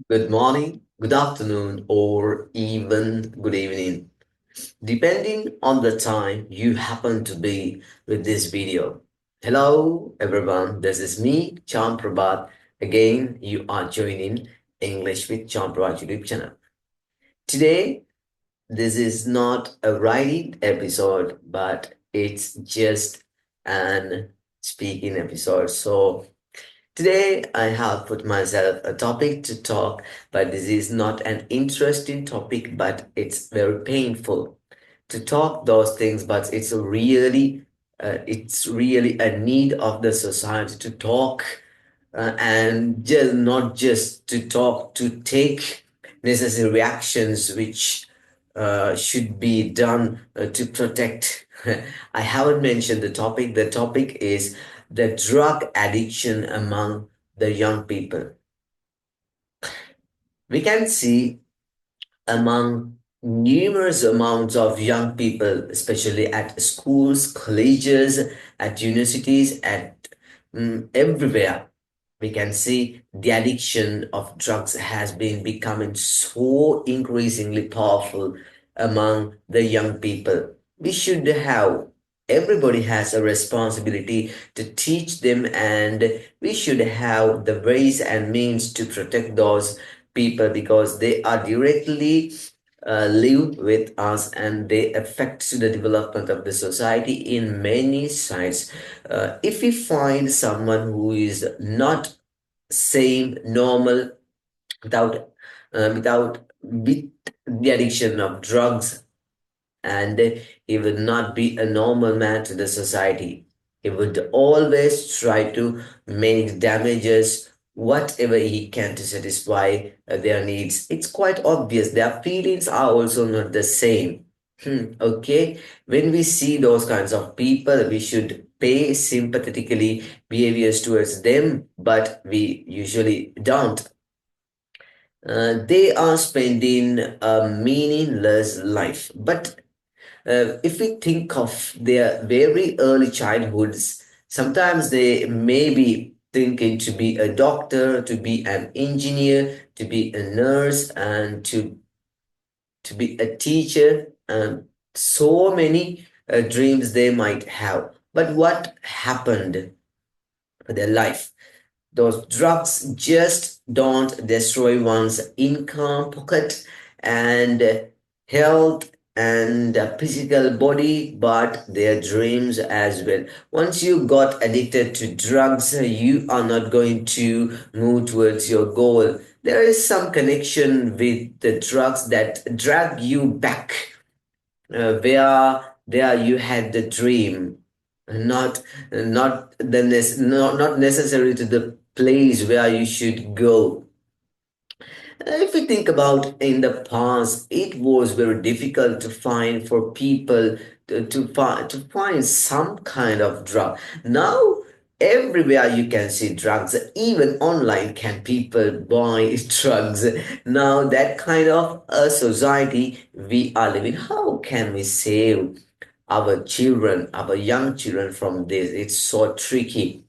good morning, good afternoon, or even good evening, depending on the time you happen to be with this video. Hello, everyone. This is me, Chan Prabhat. Again, you are joining English with Chan Prabhat YouTube channel. Today, this is not a writing episode, but it's just an speaking episode. So today, I have put myself a topic to talk, but this is not an interesting topic, but it's very painful to talk those things, but it's really a need of the society to talk and just not just to talk, to take necessary reactions which should be done to protect. I haven't mentioned the topic. The topic is the drug addiction among the young people. We can see among numerous amounts of young people, especially at schools, colleges, at universities, at everywhere. We can see the addiction of drugs has been becoming so increasingly powerful among the young people. We should have Everybody has a responsibility to teach them, and we should have the ways and means to protect those people because they are directly live with us and they affect the development of the society in many sides. If we find someone who is not same normal without with the addiction of drugs, and he would not be a normal man to the society. He would always try to make damages whatever he can to satisfy their needs. It's quite obvious their feelings are also not the same. Okay, when we see those kinds of people, we should pay sympathetically behaviors towards them, but we usually don't. They are spending a meaningless life. But if we think of their very early childhoods, sometimes they may be thinking to be a doctor, to be an engineer, to be a nurse, and to be a teacher, and so many dreams they might have. But what happened for their life? Those drugs just don't destroy one's income, pocket, and health and physical body, but their dreams as well. Once you got addicted to drugs, you are not going to move towards your goal. There is some connection with the drugs that drag you back where there you had the dream, not necessarily to the place where you should go. If we think about in the past, it was very difficult to find for people to find some kind of drug. Now, everywhere you can see drugs, even online can people buy drugs. Now, that kind of a society we are living, how can we save our children, our young children from this? It's so tricky.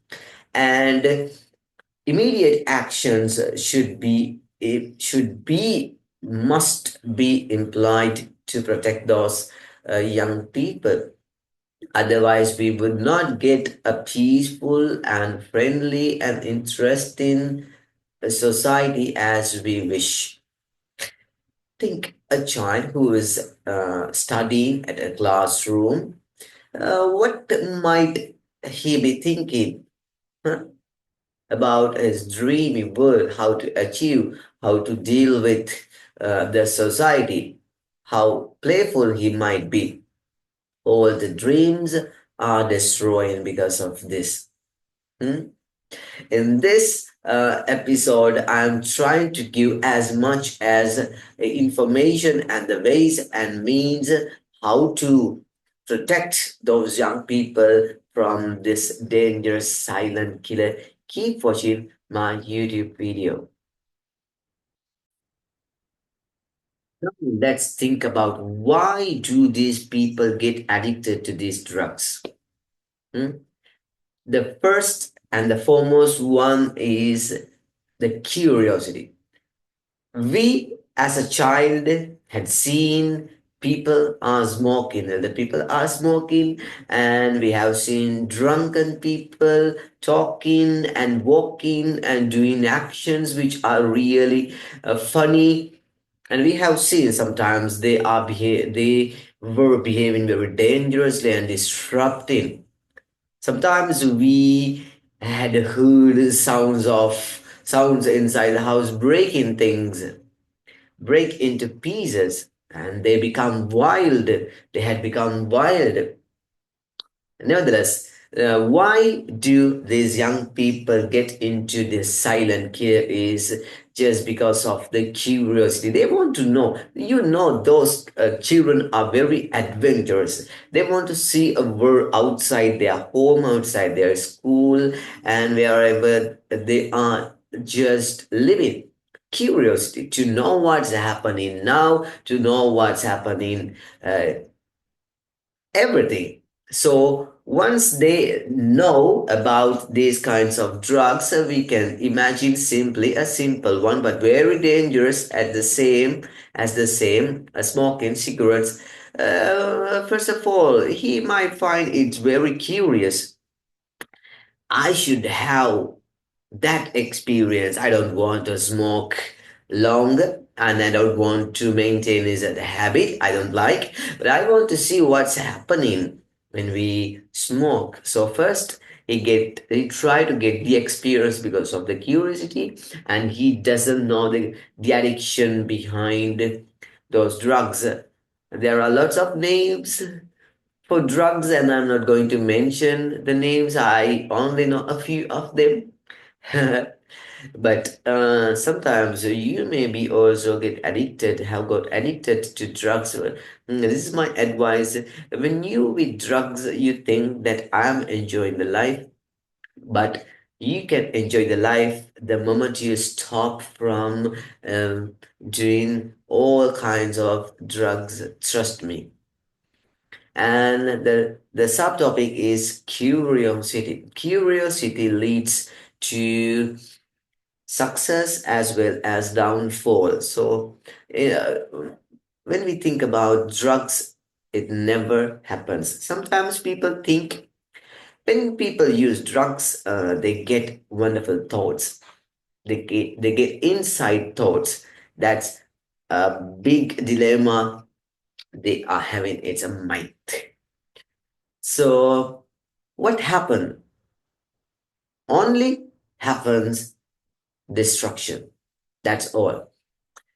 And immediate actions must be implied to protect those young people. Otherwise, we would not get a peaceful and friendly and interesting society as we wish. Think a child who is studying at a classroom. What might he be thinking? Huh? About his dreamy world, how to achieve, how to deal with the society, how playful he might be. All the dreams are destroyed because of this. Hmm? In this episode, I'm trying to give as much as information and the ways and means how to protect those young people from this dangerous silent killer. Keep watching my YouTube video. Now, let's think about why do these people get addicted to these drugs? Hmm? The first and the foremost one is the curiosity. We, as a child, had seen people are smoking, and the people are smoking, and we have seen drunken people talking and walking and doing actions which are really funny. And we have seen sometimes they were behaving very dangerously and disrupting. Sometimes we had heard sounds inside the house breaking things, break into pieces, and they become wild. They had become wild. Nevertheless, why do these young people get into this silent care is just because of the curiosity. They want to know. You know, those children are very adventurous. They want to see a world outside their home, outside their school, and wherever they are just living. Curiosity to know what's happening now, to know what's happening everything. So once they know about these kinds of drugs, we can imagine simply a simple one, but very dangerous at the same smoking cigarettes. First of all, he might find it very curious. I should have that experience. I don't want to smoke long and I don't want to maintain is a habit I don't like, but I want to see what's happening when we smoke. So first he try to get the experience because of the curiosity, and he doesn't know the addiction behind those drugs. There are lots of names for drugs, and I'm not going to mention the names. I only know a few of them. But sometimes you maybe also get addicted, have got addicted to drugs. This is my advice. When you with drugs, you think that I'm enjoying the life, but you can enjoy the life the moment you stop from doing all kinds of drugs. Trust me. And the subtopic is curiosity. Curiosity leads to success as well as downfall. So, when we think about drugs, it never happens. Sometimes people think when people use drugs, they get wonderful thoughts. They get inside thoughts. That's a big dilemma they are having. It's a myth. So, what happened? Only happens destruction. That's all.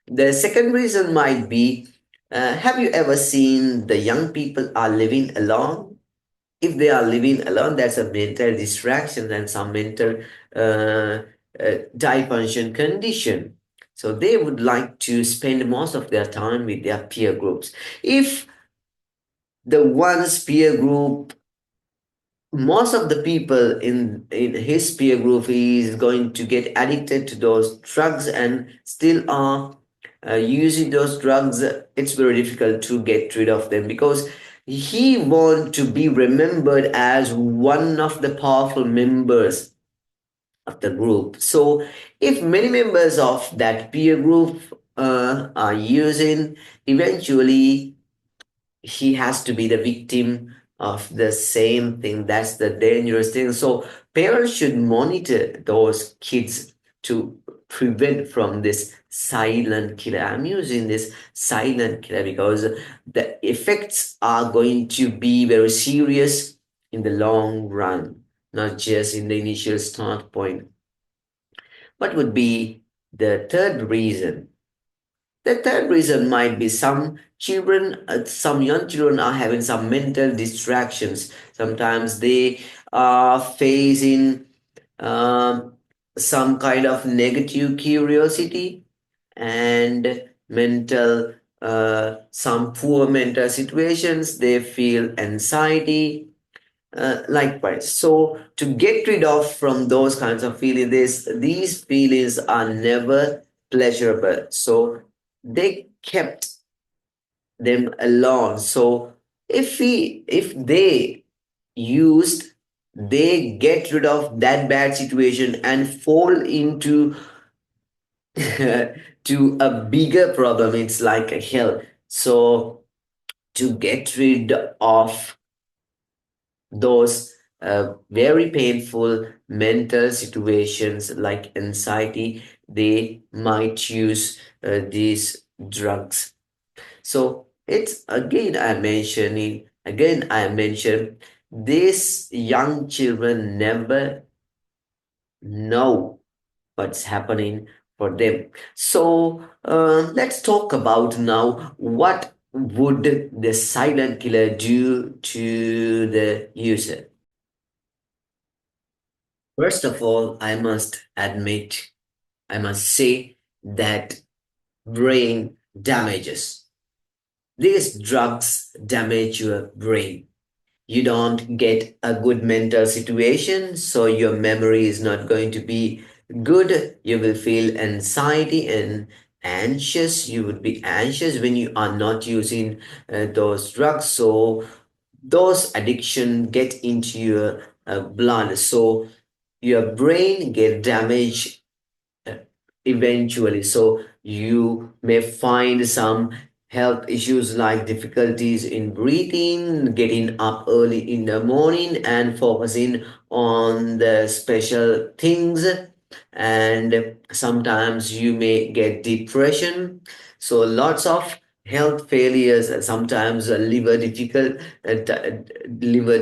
The second reason might be, have you ever seen the young people are living alone? If they are living alone, that's a mental distraction and some mental uh, dysfunction condition. So they would like to spend most of their time with their peer groups. If the one's peer group, most of the people in his peer group is going to get addicted to those drugs and still are using those drugs, it's very difficult to get rid of them because he want to be remembered as one of the powerful members of the group. So if many members of that peer group are using, eventually he has to be the victim of the same thing. That's the dangerous thing. So parents should monitor those kids to prevent from this silent killer. I'm using this silent killer because the effects are going to be very serious in the long run, not just in the initial start point. What would be the third reason? The third reason might be some young children are having some mental distractions. Sometimes they are facing um, some kind of negative curiosity and some poor mental situations. They feel anxiety, likewise. So to get rid of from those kinds of feelings, these feelings are never pleasurable. So they kept them alone. So if they used, they get rid of that bad situation and fall into to a bigger problem. It's like a hell. So to get rid of those very painful mental situations like anxiety, they might use these drugs. So it's again I mention these young children never know what's happening for them. So let's talk about now what would the silent killer do to the user. First of all, I must say that brain damages. These drugs damage your brain. You don't get a good mental situation, so your memory is not going to be good. You will feel anxiety and anxious. You would be anxious when you are not using those drugs. So those addiction get into your blood. So your brain get damaged uh, eventually. So you may find some health issues like difficulties in breathing, getting up early in the morning and focusing on the special things. And sometimes you may get depression. So lots of health failures, and sometimes liver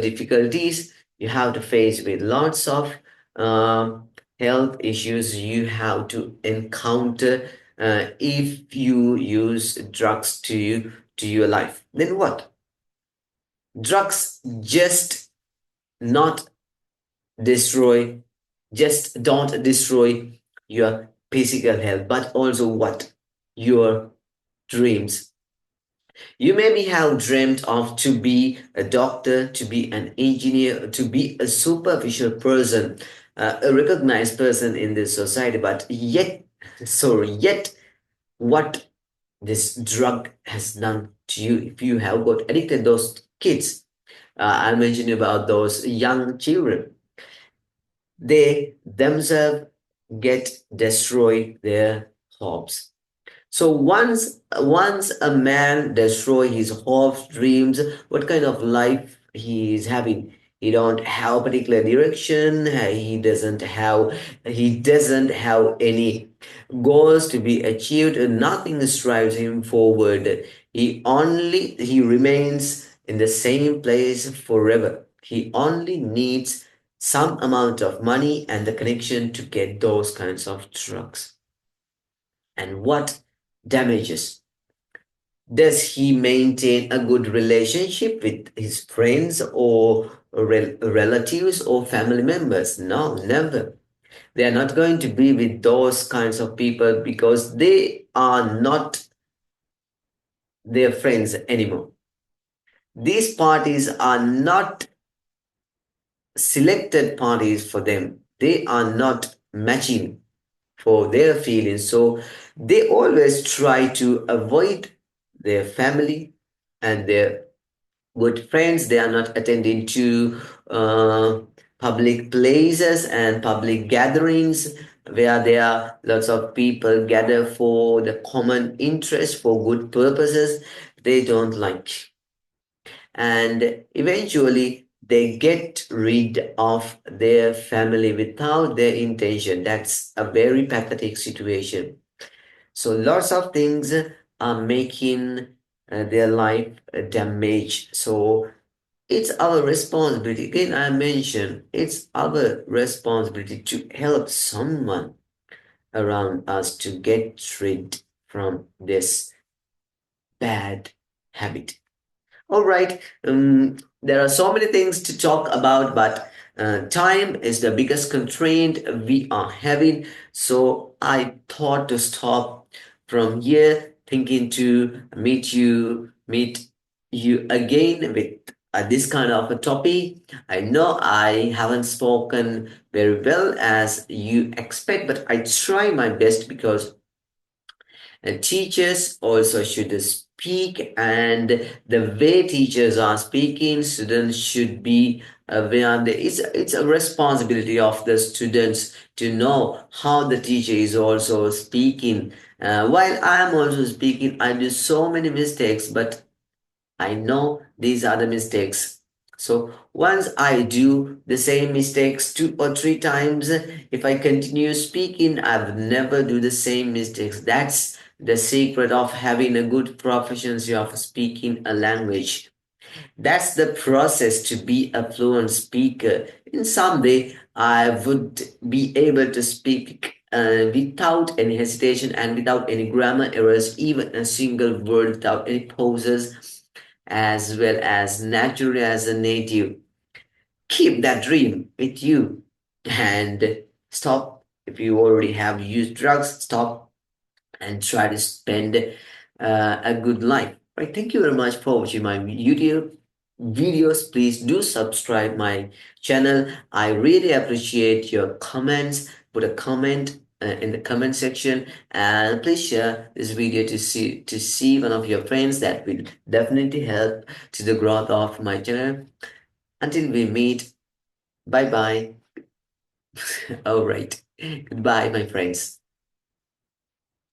difficulties you have to face with lots of um, health issues you have to encounter if you use drugs to your life. Then what? Drugs just not destroy, just don't destroy your physical health, but also what? Your dreams. You maybe have dreamt of to be a doctor, to be an engineer, to be a superficial person, a recognized person in this society, but yet what this drug has done to you if you have got addicted those kids. I mentioned about those young children. They themselves get destroyed their hopes. So once a man destroy his hopes, dreams, what kind of life he is having? He don't have a particular direction. He doesn't have any goals to be achieved. And nothing strives him forward. He remains in the same place forever. He only needs some amount of money and the connection to get those kinds of drugs. And what damages? Does he maintain a good relationship with his friends or relatives or family members? No, never. They are not going to be with those kinds of people because they are not their friends anymore. These parties are not selected parties for them. They are not matching for their feelings. So they always try to avoid their family and their good friends. They are not attending to public places and public gatherings where there are lots of people gather for the common interest for good purposes. They don't like. And eventually they get rid of their family without their intention. That's a very pathetic situation. So lots of things are making their life damage. So it's our responsibility. Again, I mentioned it's our responsibility to help someone around us to get rid from this bad habit. All right. There are so many things to talk about, but time is the biggest constraint we are having. So I thought to stop from here, thinking to meet you again with this kind of a topic. I know I haven't spoken very well as you expect, but I try my best because And teachers also should speak, and the way teachers are speaking, students should be aware. It's a responsibility of the students to know how the teacher is also speaking. While I am also speaking, I do so many mistakes, but I know these are the mistakes. So once I do the same mistakes 2 or 3 times, if I continue speaking, I will never do the same mistakes. That's the secret of having a good proficiency of speaking a language. That's the process to be a fluent speaker. In some way, I would be able to speak without any hesitation and without any grammar errors, even a single word without any pauses, as well as naturally as a native. Keep that dream with you and stop. If you already have used drugs, stop and try to spend a good life. Right. Thank you very much for watching my YouTube videos. Please do subscribe my channel. I really appreciate your comments. Put a comment in the comment section, and please share this video to see one of your friends. That will definitely help to the growth of my channel. Until we meet, bye bye. All right. Goodbye, my friends.